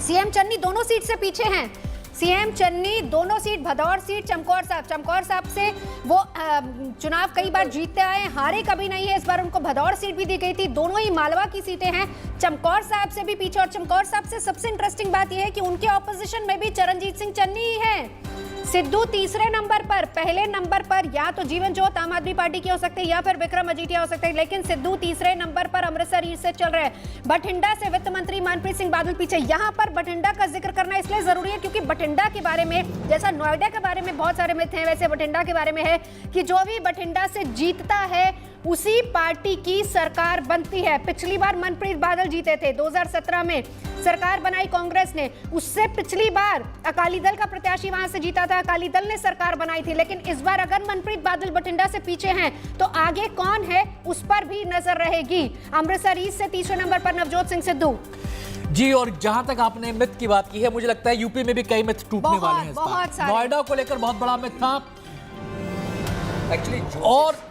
CM Channi दोनों seat से पीछे हैं। सीएम चन्नी दोनों सीट, भदौर सीट, चमकौर साहब से वो चुनाव कई बार जीतते आए, हारे कभी नहीं है। इस बार उनको भदौर सीट भी दी गई थी। दोनों ही मालवा की सीटें हैं। चमकौर साहब से भी पीछे, और चमकौर साहब से सबसे इंटरेस्टिंग बात यह है कि उनके ऑपोजिशन में भी चरणजीत सिंह चन्नी ही है। सिद्धू तीसरे नंबर पर, पहले नंबर पर या तो जीवन ज्योत आम आदमी पार्टी की हो सकती है या फिर विक्रम मजीठिया हो सकते हैं, लेकिन सिद्धू तीसरे नंबर पर अमृतसर ईस्ट से चल रहे हैं। बठिंडा से वित्त मंत्री मनप्रीत सिंह बादल पीछे। यहां पर बठिंडा का जिक्र करना इसलिए जरूरी है क्योंकि बठिंडा के बारे में, जैसा नोएडा के बारे में बहुत सारे मिथ हैं, वैसे बठिंडा के बारे में है कि जो भी बठिंडा से जीतता है उसी पार्टी की सरकार बनती है। पिछली बार मनप्रीत बादल जीते थे, 2017 में सरकार बनाई कांग्रेस ने। उससे पिछली बार अकाली दल का प्रत्याशी वहां से जीता था, अकाली दल ने सरकार बनाई थी। लेकिन इस बार अगर मनप्रीत बादल बठिंडा से पीछे हैं तो आगे कौन है उस पर भी नजर रहेगी। अमृतसर ईस्ट से तीसरे नंबर पर नवजोत सिंह सिद्धू जी। और जहां तक आपने मिथ की बात की है, मुझे लगता है यूपी में भी कई मिथ टूटने वाले हैं। बहुत सारे। नोएडा को लेकर बहुत बड़ा मिथ था एक्चुअली, और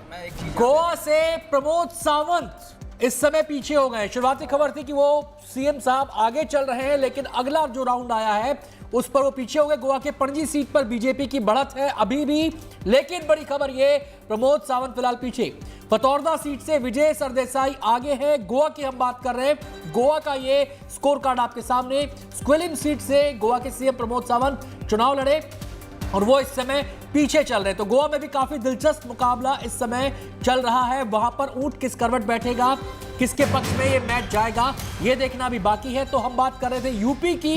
गोवा से प्रमोद सावंत इस समय पीछे हो गए। शुरुआती खबर थी कि वो सीएम साहब आगे चल रहे हैं, लेकिन अगला जो राउंड आया है उस पर वो पीछे हो गए। गोवा के पणजी सीट पर बीजेपी की बढ़त है अभी भी, लेकिन बड़ी खबर ये, प्रमोद सावंत फिलहाल पीछे। पतौरदा सीट से विजय सरदेसाई आगे है। गोवा की हम बात कर रहे हैं, गोवा का ये स्कोर कार्ड आपके सामने। स्क्वेलिम सीट से गोवा के सीएम प्रमोद सावंत चुनाव लड़े और वो इस समय पीछे चल रहे हैं। तो गोवा में भी काफी दिलचस्प मुकाबला इस समय चल रहा है। वहां पर ऊंट किस करवट बैठेगा, किसके पक्ष में ये मैच जाएगा, ये देखना भी बाकी है। तो हम बात कर रहे थे यूपी की।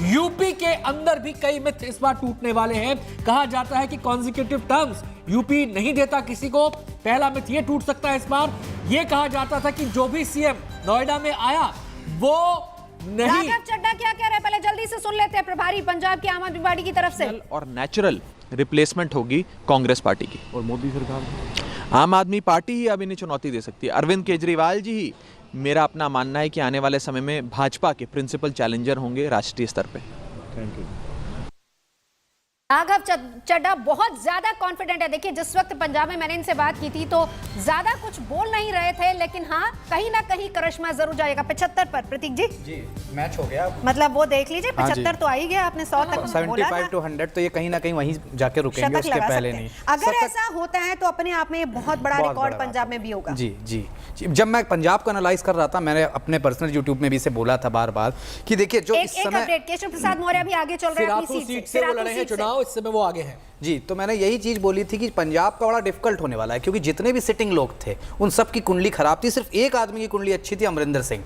यूपी के अंदर भी कई मिथ इस बार टूटने वाले हैं। कहा जाता है कि कॉन्जिक्यूटिव टर्म्स यूपी नहीं देता किसी को। पहला मिथ ये टूट सकता है इस बार। ये कहा जाता था कि जो भी सीएम नोएडा में आया वो नहीं। राघव चड्ढा क्या कह रहे हैं, पहले जल्दी से सुन लेते हैं। प्रभारी पंजाब की आम आदमी पार्टी की तरफ से। और नेचुरल रिप्लेसमेंट होगी कांग्रेस पार्टी की, और मोदी सरकार, आम आदमी पार्टी ही अब इन्हें चुनौती दे सकती है। अरविंद केजरीवाल जी ही, मेरा अपना मानना है कि आने वाले समय में भाजपा के प्रिंसिपल चैलेंजर होंगे राष्ट्रीय स्तर पे। Thank you. राघव चड्ढा बहुत ज्यादा कॉन्फिडेंट है। देखिए, जिस वक्त पंजाब में मैंने इनसे बात की थी तो ज्यादा कुछ बोल नहीं रहे थे, लेकिन हाँ कहीं ना कहीं करिश्मा जरूर जाएगा। 75 पर प्रतीक जी मैच हो गया, मतलब वो देख लीजिए, 75 तो आ ही गया। आपने 100 तक 75 to 100, तो ये कहीं ना कहीं वहीं जाके रुकेंगे, उसके पहले नहीं। अगर ऐसा होता है तो अपने आप में ये बहुत बड़ा रिकॉर्ड पंजाब में भी होगा। जी जी। जब मैं पंजाब को एनालाइज कर रहा था, मैंने अपने पर्सनल यूट्यूब में भी इसे बोला था बार बार कि देखिए जो इस समय केशव प्रसाद मौर्य भी आगे चल रहे हैं अपनी सीट से, वो लड़े हैं चुनाव, इस समय वो आगे हैं। जी, तो मैंने यही चीज बोली थी कि पंजाब का बड़ा डिफिकल्ट होने वाला है, क्योंकि जितने भी सिटिंग लोग थे उन सब की कुंडली खराब थी। सिर्फ एक आदमी की कुंडली अच्छी थी, अमरिंदर सिंह,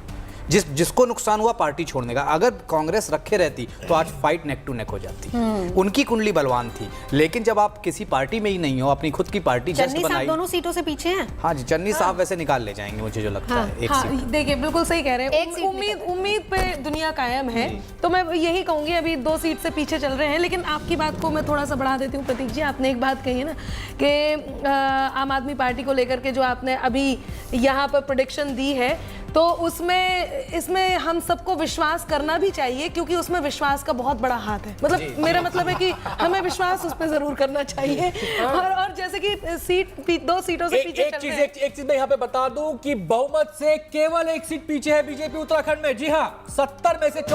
जिसको नुकसान हुआ पार्टी छोड़ने का। अगर कांग्रेस रखे रहती तो आज फाइट नेक टू नेक हो जाती। उनकी कुंडली बलवान थी, लेकिन जब आप किसी पार्टी में ही नहीं हो, अपनी खुद की पार्टी जस्ट बनाई। दोनों सीटों से पीछे हैं। हाँ जी, चन्नी साहब वैसे निकाल ले जाएंगे, मुझे जो लगता है एक सीट। देखिए, बिल्कुल सही कह रहे हैं। उम्मीद पे दुनिया कायम है। तो मैं यही कहूंगी, अभी 2 सीट से पीछे चल रहे हैं। लेकिन आपकी बात को मैं थोड़ा सा बढ़ा देती हूँ प्रतीक जी। आपने एक बात कही है ना कि आम आदमी पार्टी को लेकर के जो आपने अभी यहाँ पर प्रेडिक्शन दी है, तो इसमें हम सबको विश्वास करना भी चाहिए, क्योंकि उसमें विश्वास का बहुत बड़ा हाथ है। मतलब मेरा मतलब है कि हमें विश्वास उस पर जरूर करना चाहिए। और जैसे कि 2 सीटों से पीछे चल रहे हैं। एक चीज मैं यहाँ पे बता दूं कि बहुमत से केवल 1 सीट पीछे है बीजेपी उत्तराखंड में। जी हाँ, 70 में से